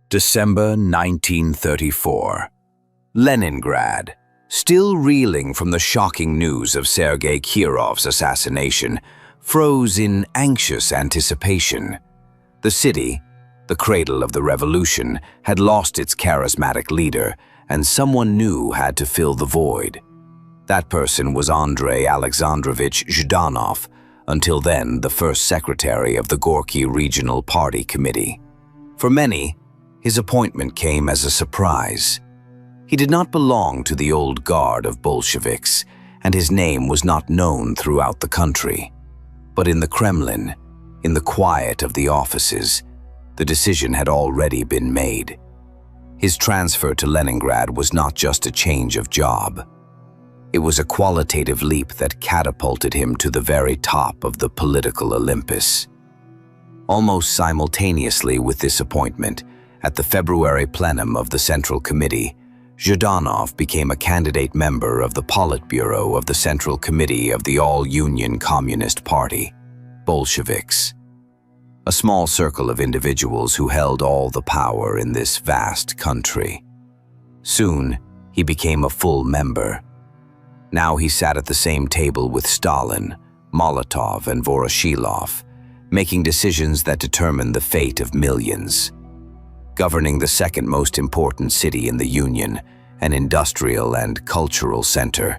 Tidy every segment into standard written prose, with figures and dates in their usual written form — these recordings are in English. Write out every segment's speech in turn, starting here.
December 1934. Leningrad, still reeling from the shocking news of Sergei Kirov's assassination, froze in anxious anticipation. The city, the cradle of the revolution, had lost its charismatic leader, and someone new had to fill the void. That person was Andrei Alexandrovich Zhdanov, until then the first secretary of the Gorky Regional Party Committee. For many, his appointment came as a surprise. He did not belong to the old guard of Bolsheviks, and his name was not known throughout the country. But in the Kremlin, in the quiet of the offices, the decision had already been made. His transfer to Leningrad was not just a change of job. It was a qualitative leap that catapulted him to the very top of the political Olympus. Almost simultaneously with this appointment, at the February plenum of the Central Committee, Zhdanov became a candidate member of the Politburo of the Central Committee of the All-Union Communist Party, Bolsheviks. A small circle of individuals who held all the power in this vast country. Soon, he became a full member. Now he sat at the same table with Stalin, Molotov, and Voroshilov, making decisions that determined the fate of millions. Governing the second most important city in the Union, an industrial and cultural center,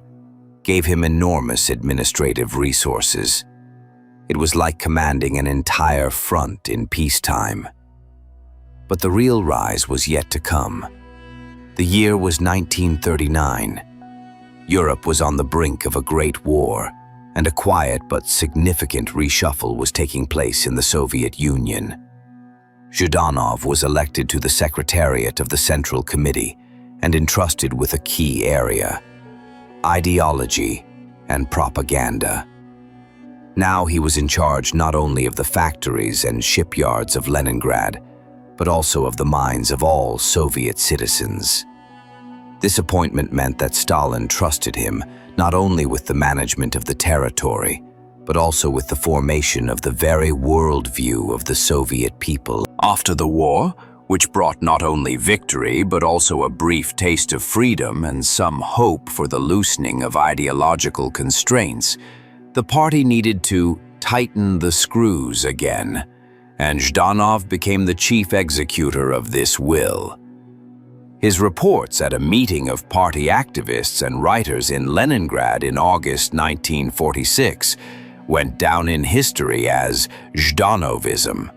gave him enormous administrative resources. It was like commanding an entire front in peacetime. But the real rise was yet to come. The year was 1939. Europe was on the brink of a great war, and a quiet but significant reshuffle was taking place in the Soviet Union. Zhdanov was elected to the Secretariat of the Central Committee and entrusted with a key area: ideology and propaganda. Now he was in charge not only of the factories and shipyards of Leningrad, but also of the minds of all Soviet citizens. This appointment meant that Stalin trusted him not only with the management of the territory, but also with the formation of the very worldview of the Soviet people. After the war, which brought not only victory but also a brief taste of freedom and some hope for the loosening of ideological constraints, the party needed to tighten the screws again, and Zhdanov became the chief executor of this will. His reports at a meeting of party activists and writers in Leningrad in August 1946 went down in history as Zhdanovism.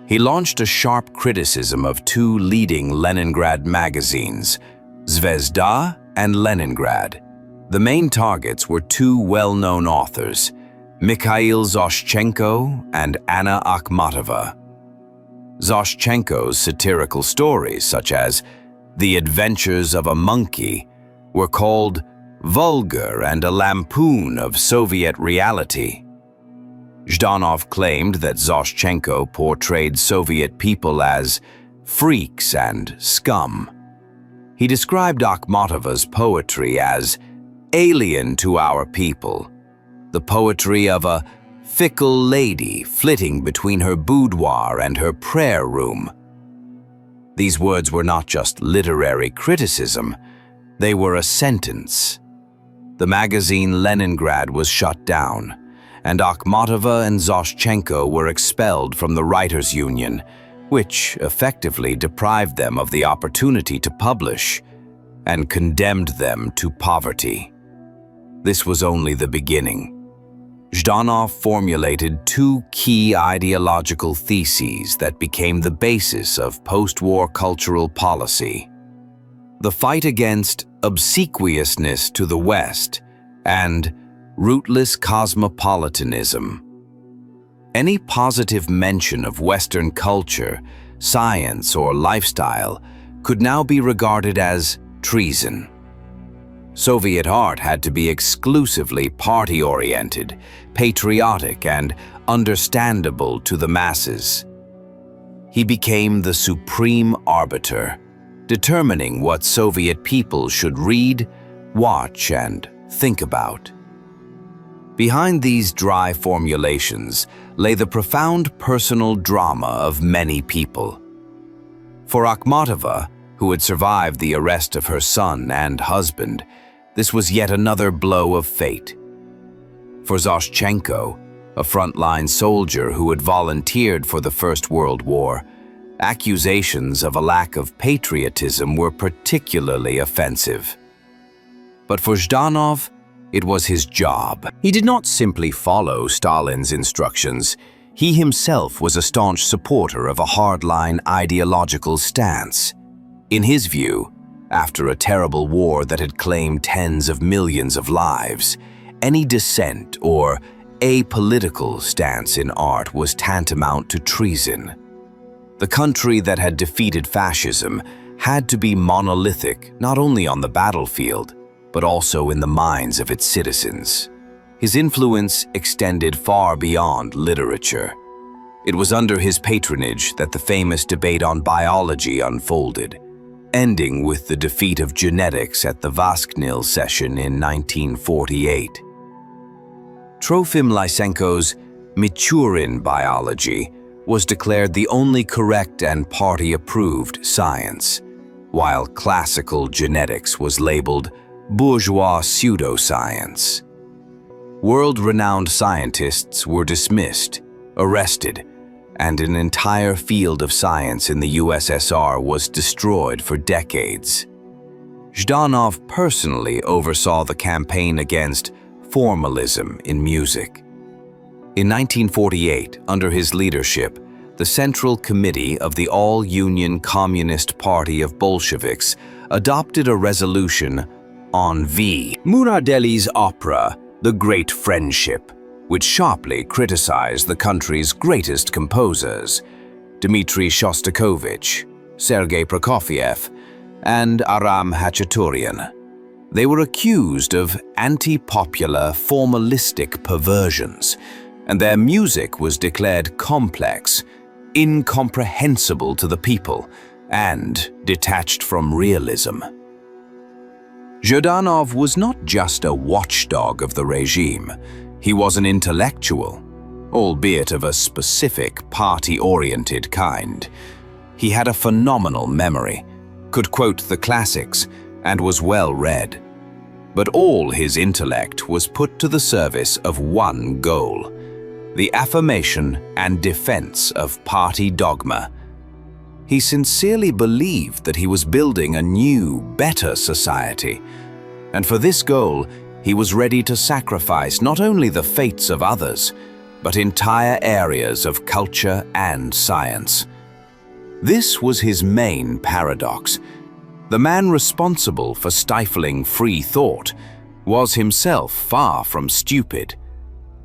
He launched a sharp criticism of two leading Leningrad magazines, Zvezda and Leningrad. The main targets were two well-known authors, Mikhail Zoshchenko and Anna Akhmatova. Zoshchenko's satirical stories, such as The Adventures of a Monkey, were called vulgar and a lampoon of Soviet reality. Zhdanov claimed that Zoshchenko portrayed Soviet people as freaks and scum. He described Akhmatova's poetry as alien to our people, the poetry of a fickle lady flitting between her boudoir and her prayer room. These words were not just literary criticism, they were a sentence. The magazine Leningrad was shut down, and Akhmatova and Zoshchenko were expelled from the Writers' Union, which effectively deprived them of the opportunity to publish and condemned them to poverty. This was only the beginning. Zhdanov formulated two key ideological theses that became the basis of post-war cultural policy: the fight against obsequiousness to the West and rootless cosmopolitanism. Any positive mention of Western culture, science, or lifestyle could now be regarded as treason. Soviet art had to be exclusively party-oriented, patriotic, and understandable to the masses. He became the supreme arbiter, determining what Soviet people should read, watch, and think about. Behind these dry formulations lay the profound personal drama of many people. For Akhmatova, who had survived the arrest of her son and husband, this was yet another blow of fate. For Zoshchenko, a frontline soldier who had volunteered for the First World War, accusations of a lack of patriotism were particularly offensive. But for Zhdanov, it was his job. He did not simply follow Stalin's instructions. He himself was a staunch supporter of a hardline ideological stance. In his view, after a terrible war that had claimed tens of millions of lives, any dissent or apolitical stance in art was tantamount to treason. The country that had defeated fascism had to be monolithic not only on the battlefield, but also in the minds of its citizens. His influence extended far beyond literature. It was under his patronage that the famous debate on biology unfolded, ending with the defeat of genetics at the Vasknil session in 1948. Trofim Lysenko's Michurin biology was declared the only correct and party-approved science, while classical genetics was labeled bourgeois pseudoscience. World-renowned scientists were dismissed, arrested, and an entire field of science in the USSR was destroyed for decades. Zhdanov personally oversaw the campaign against formalism in music. In 1948, under his leadership, the Central Committee of the All-Union Communist Party of Bolsheviks adopted a resolution on V. Muradeli's opera, The Great Friendship, which sharply criticized the country's greatest composers, Dmitri Shostakovich, Sergei Prokofiev, and Aram Khachaturian. They were accused of anti-popular, formalistic perversions, and their music was declared complex, incomprehensible to the people, and detached from realism. Zhdanov was not just a watchdog of the regime. He was an intellectual, albeit of a specific party-oriented kind. He had a phenomenal memory, could quote the classics, and was well read. But all his intellect was put to the service of one goal: the affirmation and defense of party dogma. He sincerely believed that he was building a new, better society, and for this goal, he was ready to sacrifice not only the fates of others, but entire areas of culture and science. This was his main paradox. The man responsible for stifling free thought was himself far from stupid.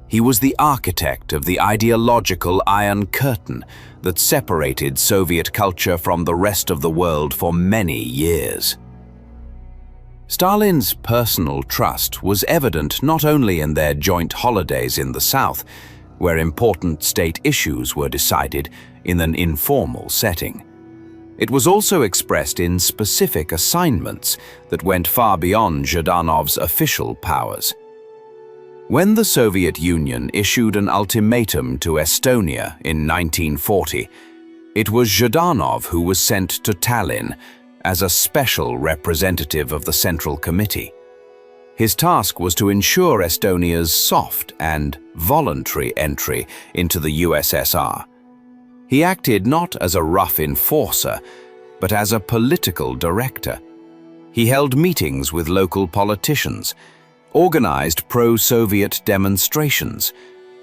He was the architect of the ideological Iron Curtain that separated Soviet culture from the rest of the world for many years. Stalin's personal trust was evident not only in their joint holidays in the South, where important state issues were decided in an informal setting. It was also expressed in specific assignments that went far beyond Zhdanov's official powers. When the Soviet Union issued an ultimatum to Estonia in 1940, it was Zhdanov who was sent to Tallinn as a special representative of the Central Committee. His task was to ensure Estonia's soft and voluntary entry into the USSR. He acted not as a rough enforcer, but as a political director. He held meetings with local politicians, organized pro-Soviet demonstrations,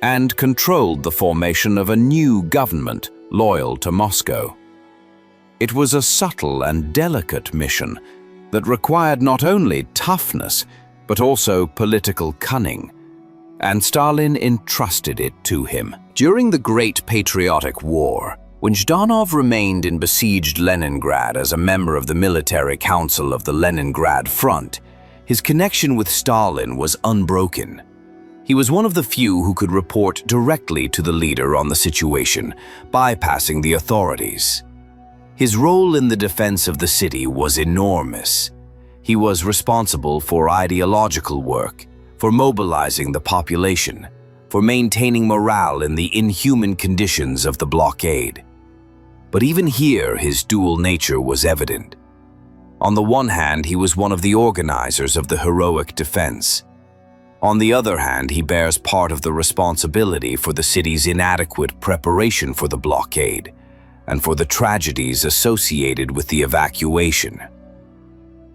and controlled the formation of a new government loyal to Moscow. It was a subtle and delicate mission that required not only toughness, but also political cunning, and Stalin entrusted it to him. During the Great Patriotic War, when Zhdanov remained in besieged Leningrad as a member of the Military Council of the Leningrad Front, his connection with Stalin was unbroken. He was one of the few who could report directly to the leader on the situation, bypassing the authorities. His role in the defense of the city was enormous. He was responsible for ideological work, for mobilizing the population, for maintaining morale in the inhuman conditions of the blockade. But even here, his dual nature was evident. On the one hand, he was one of the organizers of the heroic defense. On the other hand, he bears part of the responsibility for the city's inadequate preparation for the blockade and for the tragedies associated with the evacuation.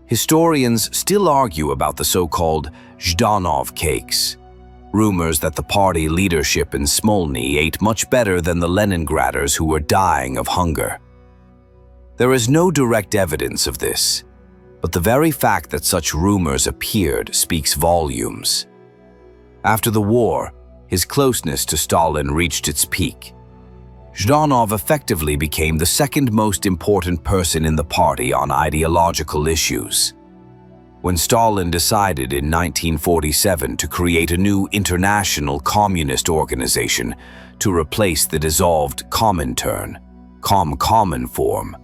Historians still argue about the so-called Zhdanov cakes, rumors that the party leadership in Smolny ate much better than the Leningraders who were dying of hunger. There is no direct evidence of this, but the very fact that such rumors appeared speaks volumes. After the war, his closeness to Stalin reached its peak. Zhdanov effectively became the second most important person in the party on ideological issues. When Stalin decided in 1947 to create a new international communist organization to replace the dissolved Comintern, Cominform,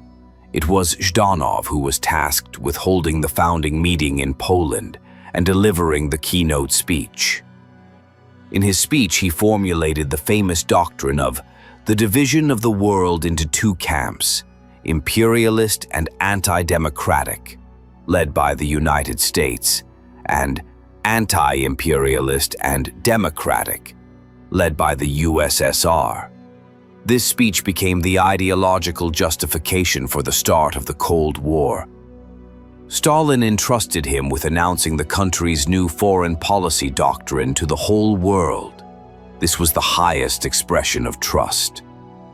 it was Zhdanov who was tasked with holding the founding meeting in Poland and delivering the keynote speech. In his speech, he formulated the famous doctrine of the division of the world into two camps, imperialist and anti-democratic, led by the United States, and anti-imperialist and democratic, led by the USSR. This speech became the ideological justification for the start of the Cold War. Stalin entrusted him with announcing the country's new foreign policy doctrine to the whole world. This was the highest expression of trust.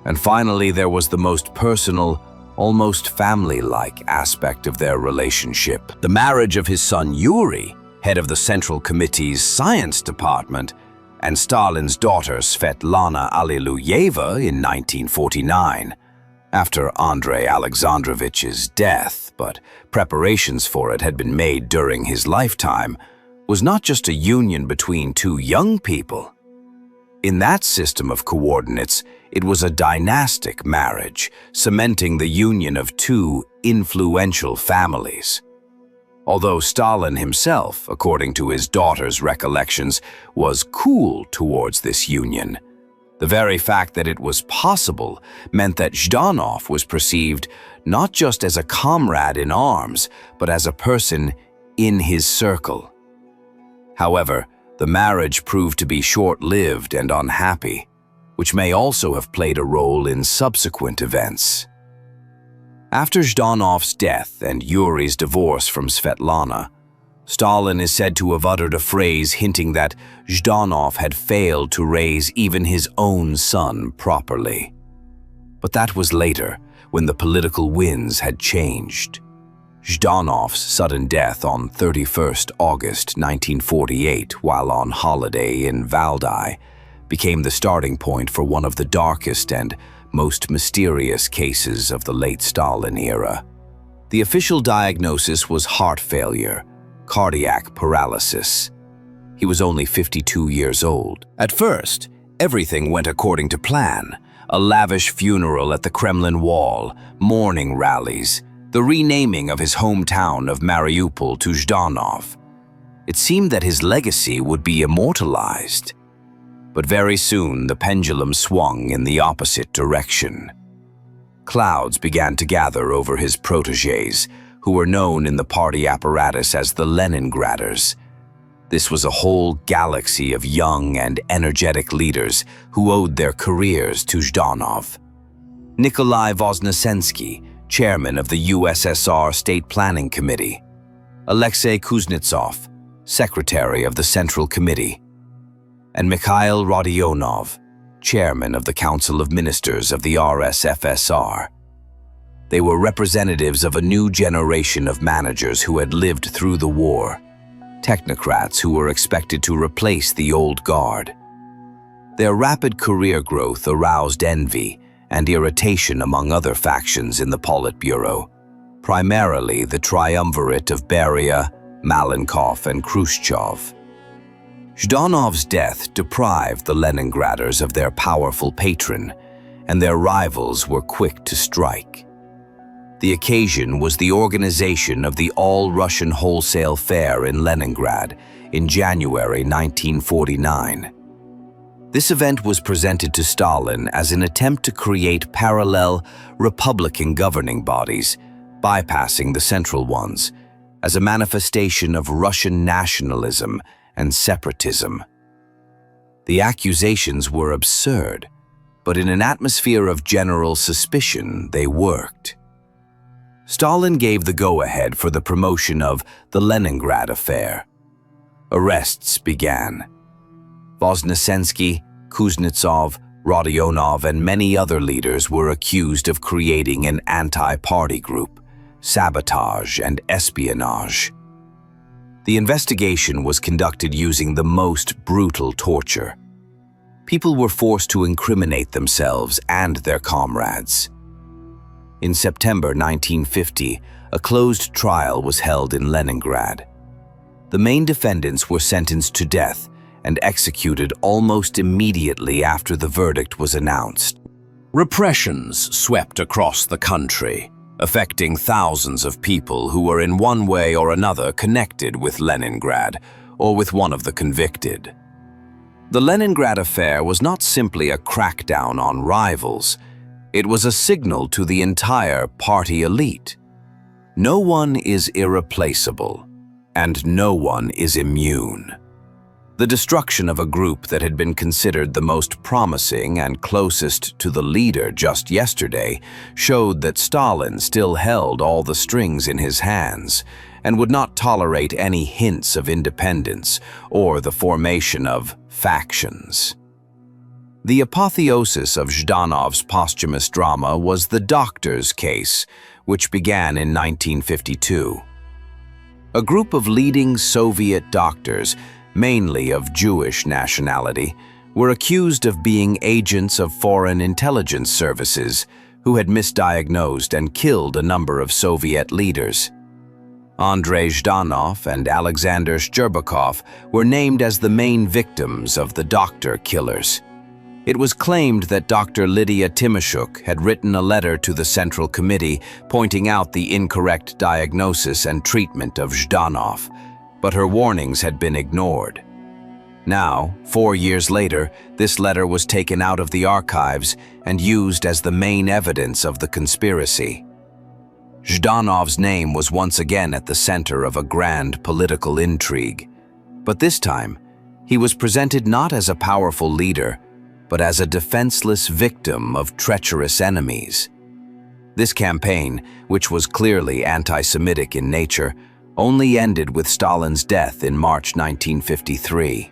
And finally, there was the most personal, almost family-like aspect of their relationship. The marriage of his son Yuri, head of the Central Committee's science department, and Stalin's daughter Svetlana Alliluyeva in 1949, after Andrei Alexandrovich's death, but preparations for it had been made during his lifetime, was not just a union between two young people. In that system of coordinates, it was a dynastic marriage, cementing the union of two influential families. Although Stalin himself, according to his daughter's recollections, was cool towards this union, the very fact that it was possible meant that Zhdanov was perceived not just as a comrade in arms, but as a person in his circle. However, the marriage proved to be short-lived and unhappy, which may also have played a role in subsequent events. After Zhdanov's death and Yuri's divorce from Svetlana, Stalin is said to have uttered a phrase hinting that Zhdanov had failed to raise even his own son properly. But that was later, when the political winds had changed. Zhdanov's sudden death on 31st August 1948 while on holiday in Valdai became the starting point for one of the darkest and most mysterious cases of the late Stalin era. The official diagnosis was heart failure, cardiac paralysis. He was only 52 years old. At first, everything went according to plan. A lavish funeral at the Kremlin Wall, mourning rallies, the renaming of his hometown of Mariupol to Zhdanov. It seemed that his legacy would be immortalized. But very soon the pendulum swung in the opposite direction. Clouds began to gather over his protégés, who were known in the party apparatus as the Leningraders. This was a whole galaxy of young and energetic leaders who owed their careers to Zhdanov. Nikolai Voznesensky, chairman of the USSR State Planning Committee, Alexei Kuznetsov, secretary of the Central Committee, and Mikhail Rodionov, chairman of the Council of Ministers of the RSFSR. They were representatives of a new generation of managers who had lived through the war, technocrats who were expected to replace the old guard. Their rapid career growth aroused envy and irritation among other factions in the Politburo, primarily the triumvirate of Beria, Malenkov, and Khrushchev. Zhdanov's death deprived the Leningraders of their powerful patron, and their rivals were quick to strike. The occasion was the organization of the All-Russian Wholesale Fair in Leningrad in January 1949. This event was presented to Stalin as an attempt to create parallel Republican governing bodies, bypassing the central ones, as a manifestation of Russian nationalism and separatism. The accusations were absurd, but in an atmosphere of general suspicion, they worked. Stalin gave the go-ahead for the promotion of the Leningrad affair. Arrests began. Voznesensky, Kuznetsov, Rodionov, and many other leaders were accused of creating an anti-party group, sabotage, and espionage. The investigation was conducted using the most brutal torture. People were forced to incriminate themselves and their comrades. In September 1950, a closed trial was held in Leningrad. The main defendants were sentenced to death and executed almost immediately after the verdict was announced. Repressions swept across the country, affecting thousands of people who were in one way or another connected with Leningrad or with one of the convicted. The Leningrad affair was not simply a crackdown on rivals, it was a signal to the entire party elite. No one is irreplaceable, and no one is immune. The destruction of a group that had been considered the most promising and closest to the leader just yesterday showed that Stalin still held all the strings in his hands and would not tolerate any hints of independence or the formation of factions. The apotheosis of Zhdanov's posthumous drama was the doctor's case, which began in 1952. A group of leading Soviet doctors, mainly of Jewish nationality, were accused of being agents of foreign intelligence services who had misdiagnosed and killed a number of Soviet leaders. Andrei Zhdanov and Alexander Shcherbakov were named as the main victims of the doctor killers. It was claimed that Dr. Lydia Timoshuk had written a letter to the Central Committee pointing out the incorrect diagnosis and treatment of Zhdanov, but her warnings had been ignored. Now, 4 years later, this letter was taken out of the archives and used as the main evidence of the conspiracy. Zhdanov's name was once again at the center of a grand political intrigue, but this time, he was presented not as a powerful leader, but as a defenseless victim of treacherous enemies. This campaign, which was clearly anti-Semitic in nature, only ended with Stalin's death in March 1953.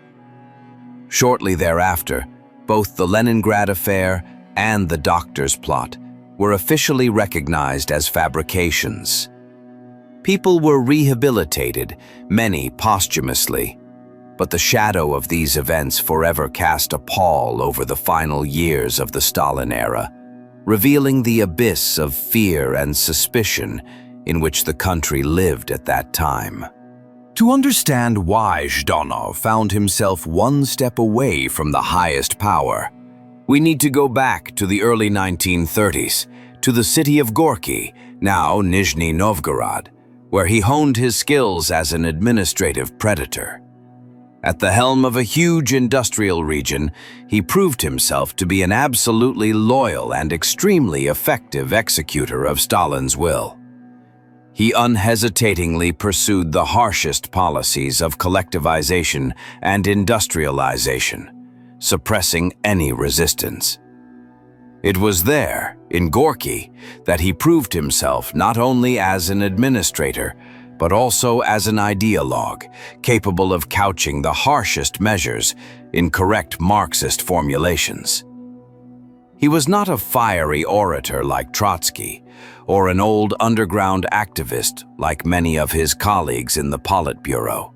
Shortly thereafter, both the Leningrad affair and the doctor's plot were officially recognized as fabrications. People were rehabilitated, many posthumously, but the shadow of these events forever cast a pall over the final years of the Stalin era, revealing the abyss of fear and suspicion in which the country lived at that time. To understand why Zhdanov found himself one step away from the highest power, we need to go back to the early 1930s, to the city of Gorky, now Nizhny Novgorod, where he honed his skills as an administrative predator. At the helm of a huge industrial region, he proved himself to be an absolutely loyal and extremely effective executor of Stalin's will. He unhesitatingly pursued the harshest policies of collectivization and industrialization, suppressing any resistance. It was there, in Gorky, that he proved himself not only as an administrator, but also as an ideologue, capable of couching the harshest measures in correct Marxist formulations. He was not a fiery orator like Trotsky, or an old underground activist like many of his colleagues in the Politburo.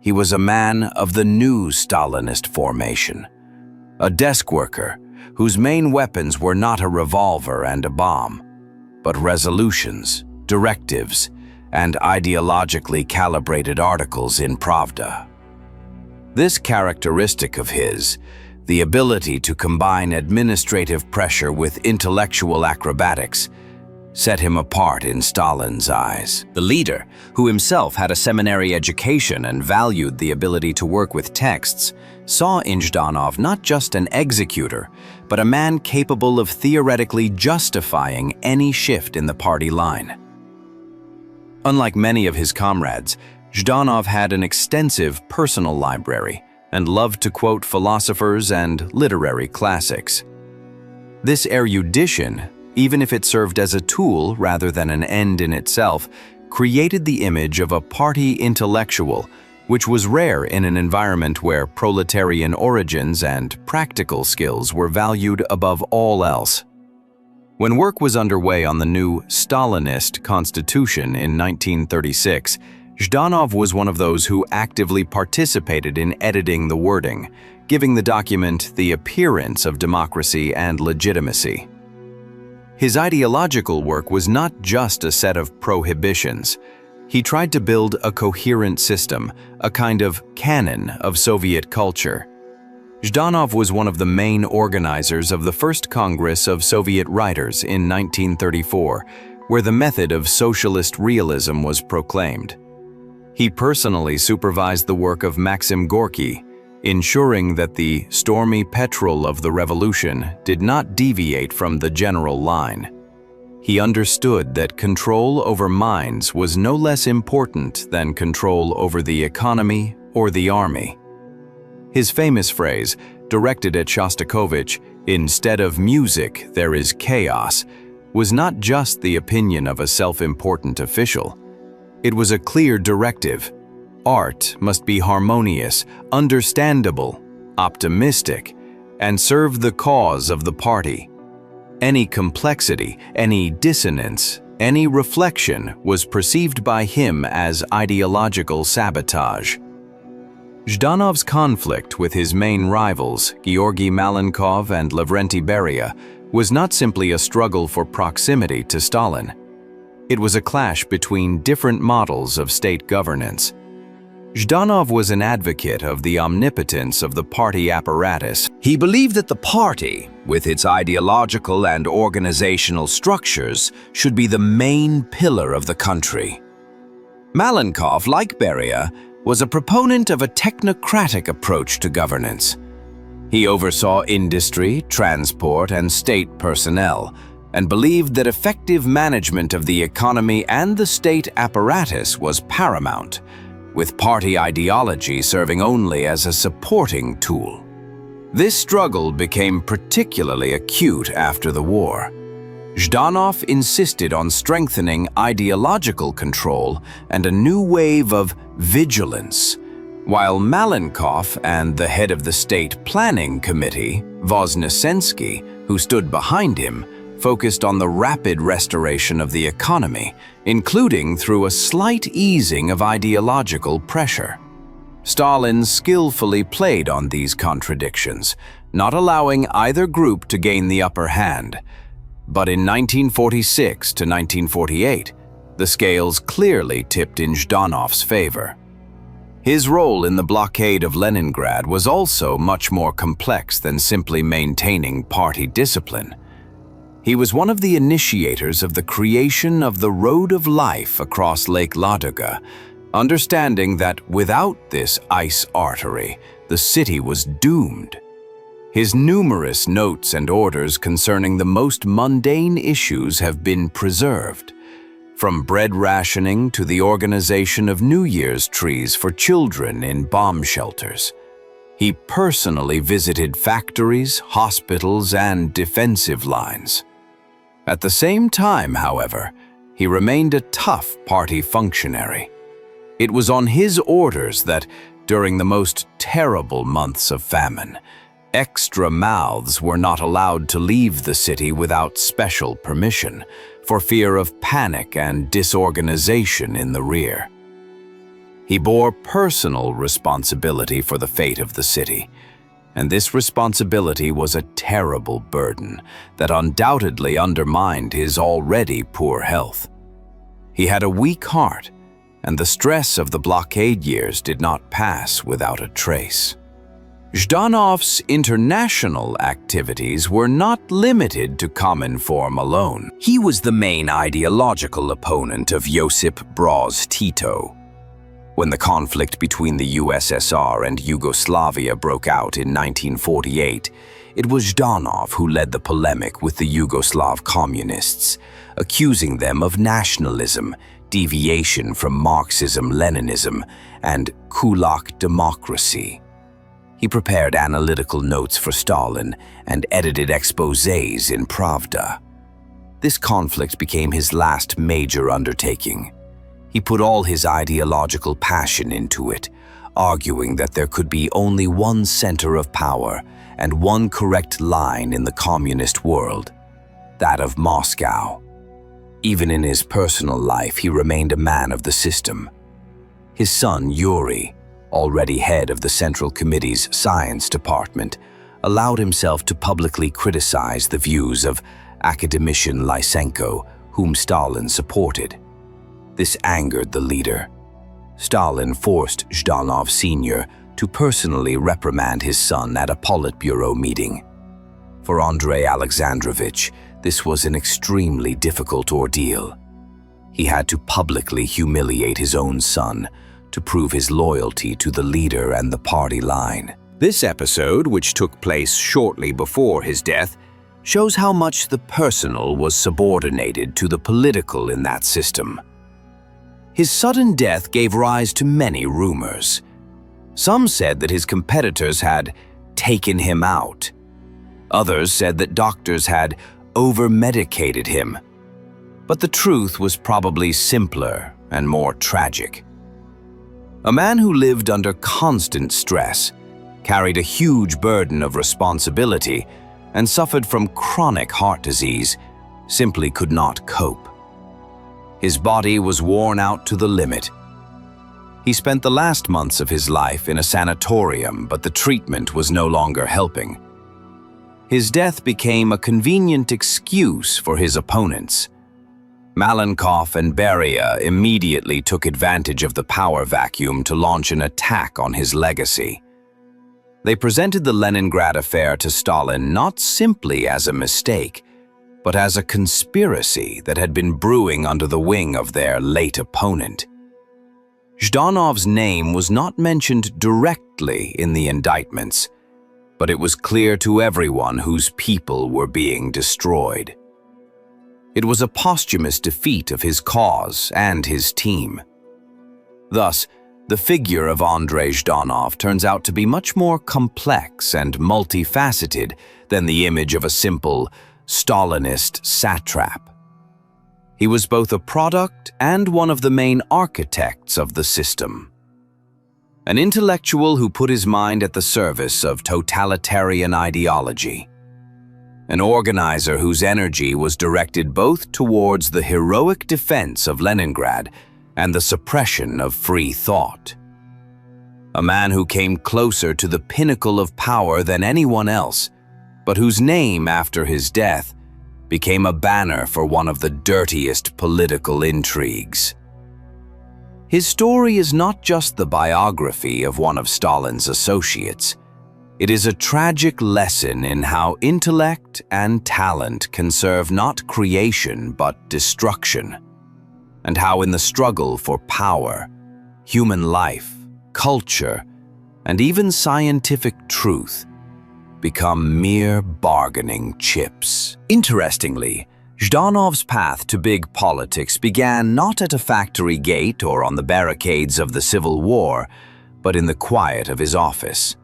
He was a man of the new Stalinist formation, a desk worker whose main weapons were not a revolver and a bomb, but resolutions, directives, and ideologically calibrated articles in Pravda. This characteristic of his, the ability to combine administrative pressure with intellectual acrobatics, set him apart in Stalin's eyes. The leader, who himself had a seminary education and valued the ability to work with texts, saw in Zhdanov not just an executor, but a man capable of theoretically justifying any shift in the party line. Unlike many of his comrades, Zhdanov had an extensive personal library and loved to quote philosophers and literary classics. This erudition, even if it served as a tool rather than an end in itself, created the image of a party intellectual, which was rare in an environment where proletarian origins and practical skills were valued above all else. When work was underway on the new Stalinist constitution in 1936, Zhdanov was one of those who actively participated in editing the wording, giving the document the appearance of democracy and legitimacy. His ideological work was not just a set of prohibitions. He tried to build a coherent system, a kind of canon of Soviet culture. Zhdanov was one of the main organizers of the First Congress of Soviet Writers in 1934, where the method of socialist realism was proclaimed. He personally supervised the work of Maxim Gorky, ensuring that the stormy petrel of the revolution did not deviate from the general line. He understood that control over minds was no less important than control over the economy or the army. His famous phrase, directed at Shostakovich, "Instead of music, there is chaos," was not just the opinion of a self-important official. It was a clear directive. Art must be harmonious, understandable, optimistic, and serve the cause of the party. Any complexity, any dissonance, any reflection was perceived by him as ideological sabotage. Zhdanov's conflict with his main rivals, Georgy Malenkov and Lavrenti Beria, was not simply a struggle for proximity to Stalin. It was a clash between different models of state governance. Zhdanov was an advocate of the omnipotence of the party apparatus. He believed that the party, with its ideological and organizational structures, should be the main pillar of the country. Malenkov, like Beria, was a proponent of a technocratic approach to governance. He oversaw industry, transport, and state personnel, and believed that effective management of the economy and the state apparatus was paramount, with party ideology serving only as a supporting tool. This struggle became particularly acute after the war. Zhdanov insisted on strengthening ideological control and a new wave of vigilance, while Malenkov and the head of the State Planning Committee, Voznesensky, who stood behind him, focused on the rapid restoration of the economy, including through a slight easing of ideological pressure. Stalin skillfully played on these contradictions, not allowing either group to gain the upper hand. But in 1946 to 1948, the scales clearly tipped in Zhdanov's favor. His role in the blockade of Leningrad was also much more complex than simply maintaining party discipline. He was one of the initiators of the creation of the Road of Life across Lake Ladoga, understanding that without this ice artery, the city was doomed. His numerous notes and orders concerning the most mundane issues have been preserved, from bread rationing to the organization of New Year's trees for children in bomb shelters. He personally visited factories, hospitals, and defensive lines. At the same time, however, he remained a tough party functionary. It was on his orders that, during the most terrible months of famine, extra mouths were not allowed to leave the city without special permission, for fear of panic and disorganization in the rear. He bore personal responsibility for the fate of the city, and this responsibility was a terrible burden that undoubtedly undermined his already poor health. He had a weak heart, and the stress of the blockade years did not pass without a trace. Zhdanov's international activities were not limited to Cominform alone. He was the main ideological opponent of Josip Broz Tito. When the conflict between the USSR and Yugoslavia broke out in 1948, it was Zhdanov who led the polemic with the Yugoslav communists, accusing them of nationalism, deviation from Marxism-Leninism, and kulak democracy. He prepared analytical notes for Stalin and edited exposés in Pravda. This conflict became his last major undertaking. He put all his ideological passion into it, arguing that there could be only one center of power and one correct line in the communist world, that of Moscow. Even in his personal life, he remained a man of the system. His son, Yuri, already head of the Central Committee's Science Department, allowed himself to publicly criticize the views of academician Lysenko, whom Stalin supported. This angered the leader. Stalin forced Zhdanov Sr. to personally reprimand his son at a Politburo meeting. For Andrei Alexandrovich, this was an extremely difficult ordeal. He had to publicly humiliate his own son to prove his loyalty to the leader and the party line. This episode, which took place shortly before his death, shows how much the personal was subordinated to the political in that system. His sudden death gave rise to many rumors. Some said that his competitors had taken him out. Others said that doctors had over-medicated him. But the truth was probably simpler and more tragic. A man who lived under constant stress, carried a huge burden of responsibility, and suffered from chronic heart disease, simply could not cope. His body was worn out to the limit. He spent the last months of his life in a sanatorium, but the treatment was no longer helping. His death became a convenient excuse for his opponents. Malenkov and Beria immediately took advantage of the power vacuum to launch an attack on his legacy. They presented the Leningrad affair to Stalin not simply as a mistake, but as a conspiracy that had been brewing under the wing of their late opponent. Zhdanov's name was not mentioned directly in the indictments, but it was clear to everyone whose people were being destroyed. It was a posthumous defeat of his cause and his team. Thus, the figure of Andrei Zhdanov turns out to be much more complex and multifaceted than the image of a simple Stalinist satrap. He was both a product and one of the main architects of the system. An intellectual who put his mind at the service of totalitarian ideology. An organizer whose energy was directed both towards the heroic defense of Leningrad and the suppression of free thought. A man who came closer to the pinnacle of power than anyone else, but whose name after his death became a banner for one of the dirtiest political intrigues. His story is not just the biography of one of Stalin's associates. It is a tragic lesson in how intellect and talent can serve not creation but destruction, and how in the struggle for power, human life, culture, and even scientific truth become mere bargaining chips. Interestingly, Zhdanov's path to big politics began not at a factory gate or on the barricades of the Civil War, but in the quiet of his office.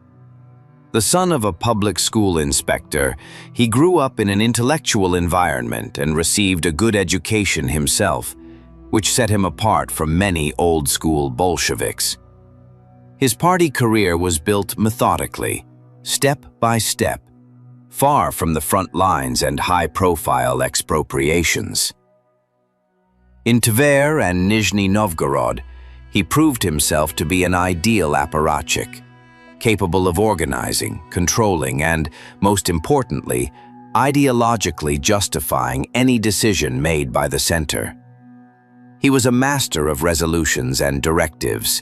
The son of a public school inspector, he grew up in an intellectual environment and received a good education himself, which set him apart from many old-school Bolsheviks. His party career was built methodically, step by step, far from the front lines and high-profile expropriations. In Tver and Nizhny Novgorod, he proved himself to be an ideal apparatchik, capable of organizing, controlling, and, most importantly, ideologically justifying any decision made by the center. He was a master of resolutions and directives,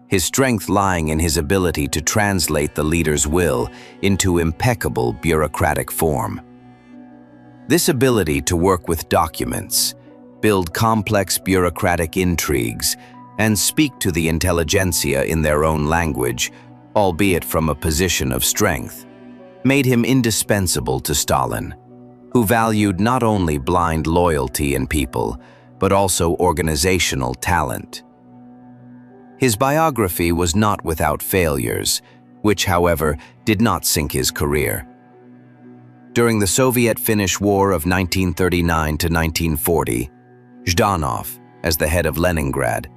his strength lying in his ability to translate the leader's will into impeccable bureaucratic form. This ability to work with documents, build complex bureaucratic intrigues, and speak to the intelligentsia in their own language, albeit from a position of strength, made him indispensable to Stalin, who valued not only blind loyalty in people, but also organizational talent. His biography was not without failures, which, however, did not sink his career. During the Soviet-Finnish War of 1939 to 1940, Zhdanov, as the head of Leningrad,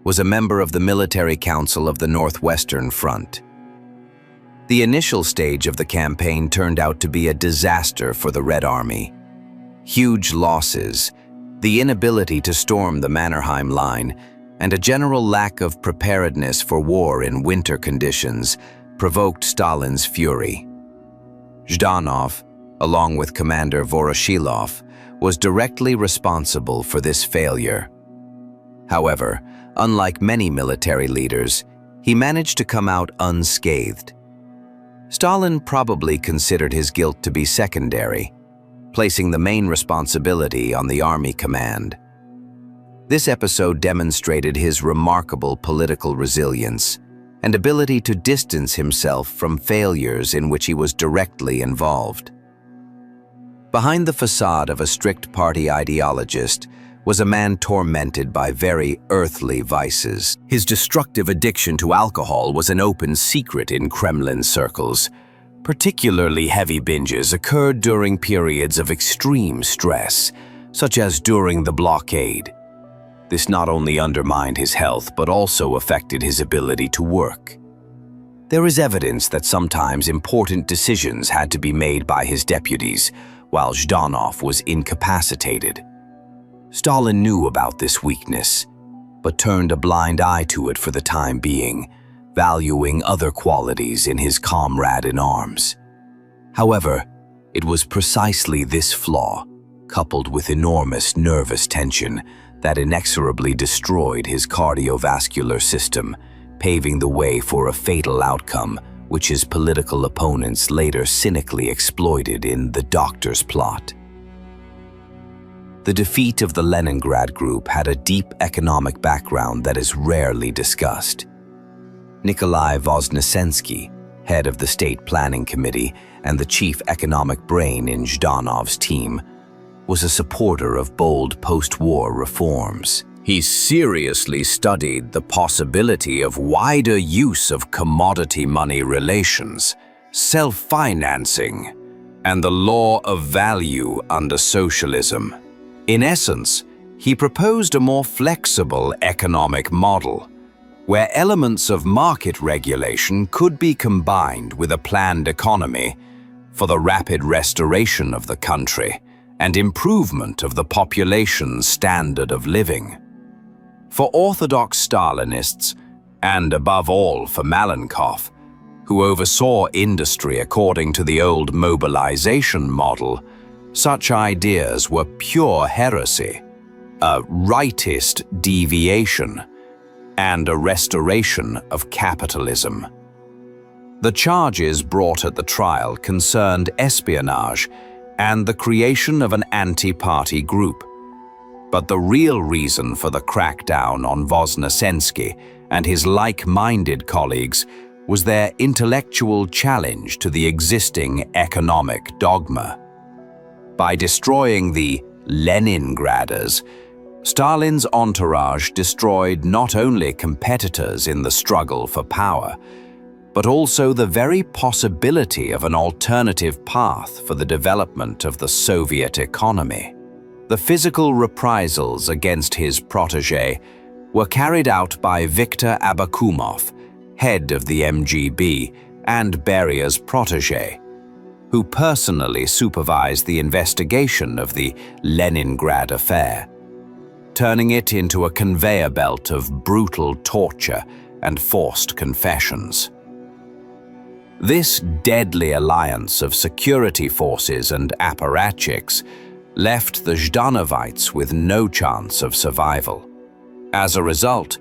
was a member of the Military Council of the Northwestern Front. The initial stage of the campaign turned out to be a disaster for the Red Army. Huge losses, the inability to storm the Mannerheim Line, and a general lack of preparedness for war in winter conditions provoked Stalin's fury. Zhdanov, along with Commander Voroshilov, was directly responsible for this failure. However, unlike many military leaders, he managed to come out unscathed. Stalin probably considered his guilt to be secondary, placing the main responsibility on the army command. This episode demonstrated his remarkable political resilience and ability to distance himself from failures in which he was directly involved. Behind the facade of a strict party ideologist was a man tormented by very earthly vices. His destructive addiction to alcohol was an open secret in Kremlin circles. Particularly heavy binges occurred during periods of extreme stress, such as during the blockade. This not only undermined his health, but also affected his ability to work. There is evidence that sometimes important decisions had to be made by his deputies, while Zhdanov was incapacitated. Stalin knew about this weakness, but turned a blind eye to it for the time being, valuing other qualities in his comrade in arms. However, it was precisely this flaw, coupled with enormous nervous tension, that inexorably destroyed his cardiovascular system, paving the way for a fatal outcome which his political opponents later cynically exploited in the Doctor's Plot. The defeat of the Leningrad Group had a deep economic background that is rarely discussed. Nikolai Voznesensky, head of the State Planning Committee and the chief economic brain in Zhdanov's team, was a supporter of bold post-war reforms. He seriously studied the possibility of wider use of commodity money relations, self-financing, and the law of value under socialism. In essence, he proposed a more flexible economic model, where elements of market regulation could be combined with a planned economy for the rapid restoration of the country and improvement of the population's standard of living. For orthodox Stalinists, and above all for Malenkov, who oversaw industry according to the old mobilization model, such ideas were pure heresy, a rightist deviation, and a restoration of capitalism. The charges brought at the trial concerned espionage and the creation of an anti-party group. But the real reason for the crackdown on Voznesensky and his like-minded colleagues was their intellectual challenge to the existing economic dogma. By destroying the Leningraders, Stalin's entourage destroyed not only competitors in the struggle for power, but also the very possibility of an alternative path for the development of the Soviet economy. The physical reprisals against his protégé were carried out by Viktor Abakumov, head of the MGB and Beria's protégé, who personally supervised the investigation of the Leningrad affair, turning it into a conveyor belt of brutal torture and forced confessions. This deadly alliance of security forces and apparatchiks left the Zhdanovites with no chance of survival. As a result,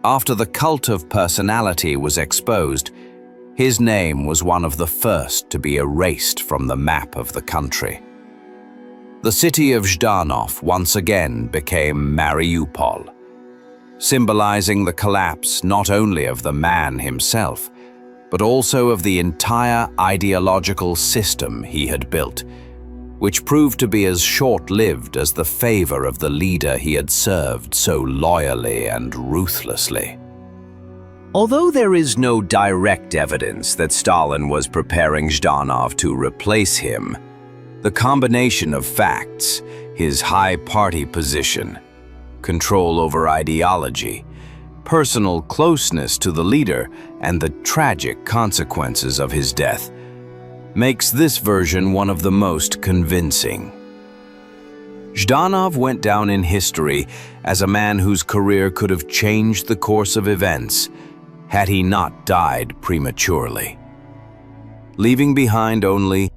After the cult of personality was exposed, his name was one of the first to be erased from the map of the country. The city of Zhdanov once again became Mariupol, symbolizing the collapse not only of the man himself, but also of the entire ideological system he had built, which proved to be as short-lived as the favor of the leader he had served so loyally and ruthlessly. Although there is no direct evidence that Stalin was preparing Zhdanov to replace him, the combination of facts, his high party position, control over ideology, personal closeness to the leader, and the tragic consequences of his death, makes this version one of the most convincing. Zhdanov went down in history as a man whose career could have changed the course of events had he not died prematurely, leaving behind only